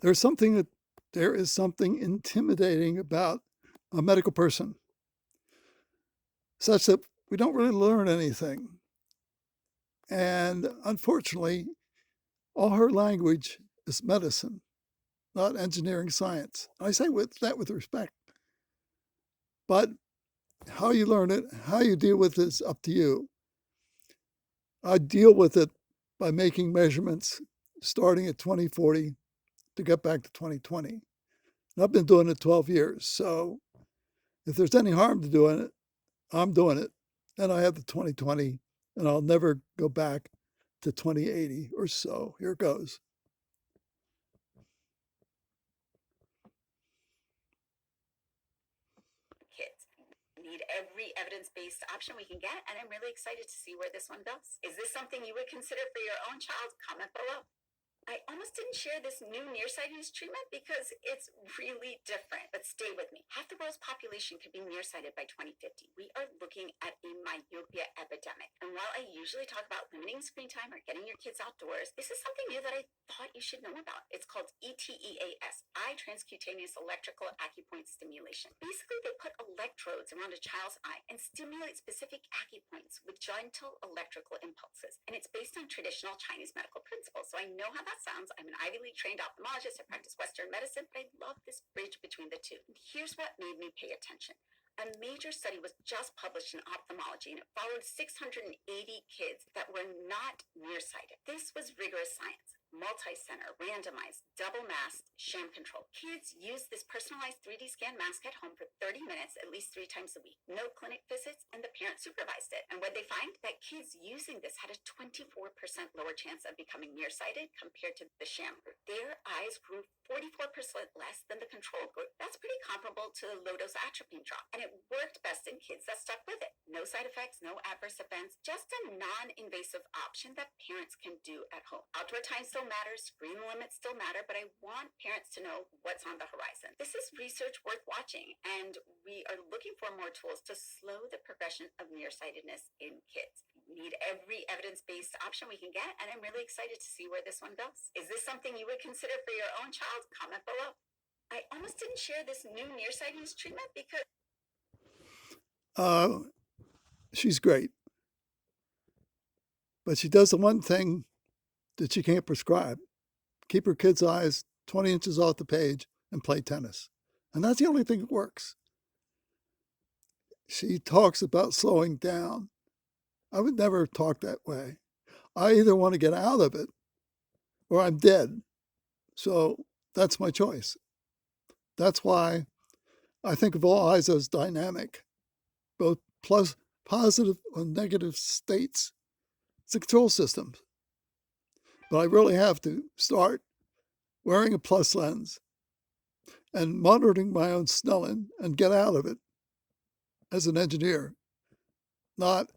There is something intimidating about a medical person, such that we don't really learn anything. And unfortunately, all her language is medicine, not engineering science. I say that with respect. But how you learn it, how you deal with it is up to you. I deal with it by making measurements starting at 2040 to get back to 2020. And I've been doing it 12 years. So if there's any harm to doing it, I'm doing it. And I have the 2020, and I'll never go back to 2080 or so. Here goes. Kids need every evidence-based option we can get, and I'm really excited to see where this one goes. Is this something you would consider for your own child? Comment below. I almost didn't share this new nearsightedness treatment because it's really different, but stay with me. Half the world's population could be nearsighted by 2050. We are looking at a myopia epidemic. And while I usually talk about limiting screen time or getting your kids outdoors, this is something new that I thought you should know about. It's called ETEAS, eye transcutaneous electrical acupoint stimulation. Basically, they put electrodes around a child's eye and stimulate specific acupoints with gentle electrical impulses. And it's based on traditional Chinese medical principles. So I know how that sounds. I'm an Ivy League trained ophthalmologist. I practice Western medicine, but I love this bridge between the two. And here's what made me pay attention. A major study was just published in ophthalmology, and it followed 680 kids that were not nearsighted. This was rigorous science. Multi-center, randomized, double-masked, sham-controlled. Kids used this personalized 3D scan mask at home for 30 minutes at least 3 times a week. No clinic visits, and the parent supervised it. And what they find? That kids using this had a 24% lower chance of becoming nearsighted compared to the sham group. Their eyes grew 44% less than the control group. That's pretty comparable to the low-dose atropine drop. And it worked best in kids that stuck with it. No side effects, no adverse events, just a non-invasive option that parents can do at home. Outdoor time still matters, screen limits still matter, but I want parents to know what's on the horizon. This is research worth watching, and we are looking for more tools to slow the progression of nearsightedness in kids. We need every evidence-based option we can get, and I'm really excited to see where this one goes. Is this something you would consider for your own child? Comment below. I almost didn't share this new nearsightedness treatment because She's great, but she does the one thing that she can't prescribe: keep her kids' eyes 20 inches off the page and play tennis. And that's the only thing that works. She talks about slowing down. I would never talk that way. I either want to get out of it or I'm dead. So that's my choice. That's why I think of all eyes as dynamic, both plus positive or negative states. It's a control system. But I really have to start wearing a plus lens and monitoring my own Snellen and get out of it as an engineer, not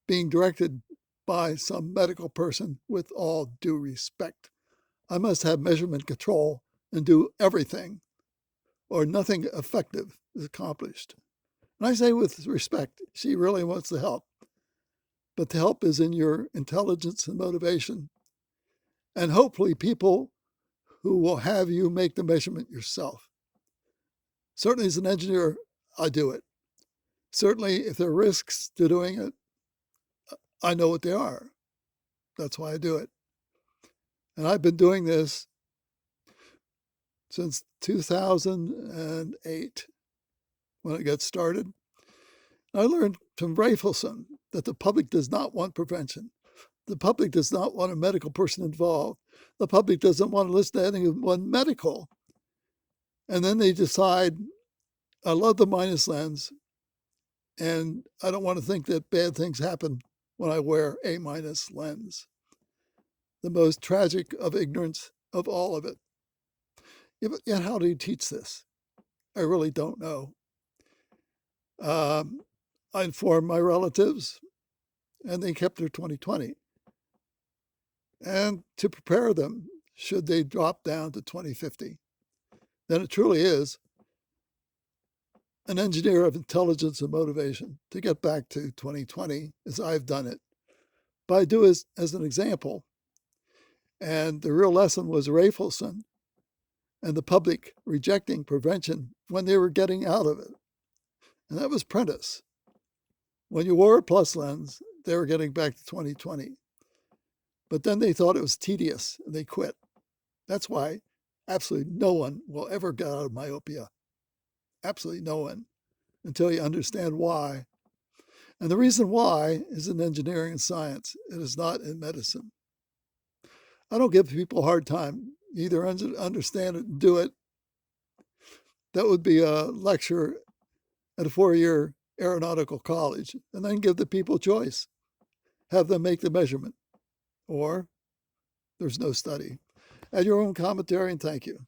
being directed by some medical person. With all due respect, I must have measurement control and do everything, or nothing effective is accomplished. And I say with respect, she really wants to help, but the help is in your intelligence and motivation, and hopefully people who will have you make the measurement yourself. Certainly as an engineer, I do it. Certainly if there are risks to doing it, I know what they are. That's why I do it. And I've been doing this since 2008 when I got started. I learned from Rafelson that the public does not want prevention. The public does not want a medical person involved. The public doesn't want to listen to anyone medical. And then they decide, I love the minus lens, and I don't want to think that bad things happen when I wear a minus lens. The most tragic of ignorance of all of it. Yet how do you teach this? I really don't know. I informed my relatives, and they kept their 2020. And to prepare them, should they drop down to 2050, then it truly is an engineer of intelligence and motivation to get back to 2020 as I've done it. But I do as an example. And the real lesson was Rafelson and the public rejecting prevention when they were getting out of it. And that was Prentice. When you wore a plus lens, they were getting back to 20/20. But then they thought it was tedious and they quit. That's why absolutely no one will ever get out of myopia. Absolutely no one, until you understand why. And the reason why is in engineering and science. It is not in medicine. I don't give people a hard time. You either understand it and do it. That would be a lecture at a 4-year aeronautical college, and then give the people choice. Have them make the measurement, or there's no study. Add your own commentary, and thank you.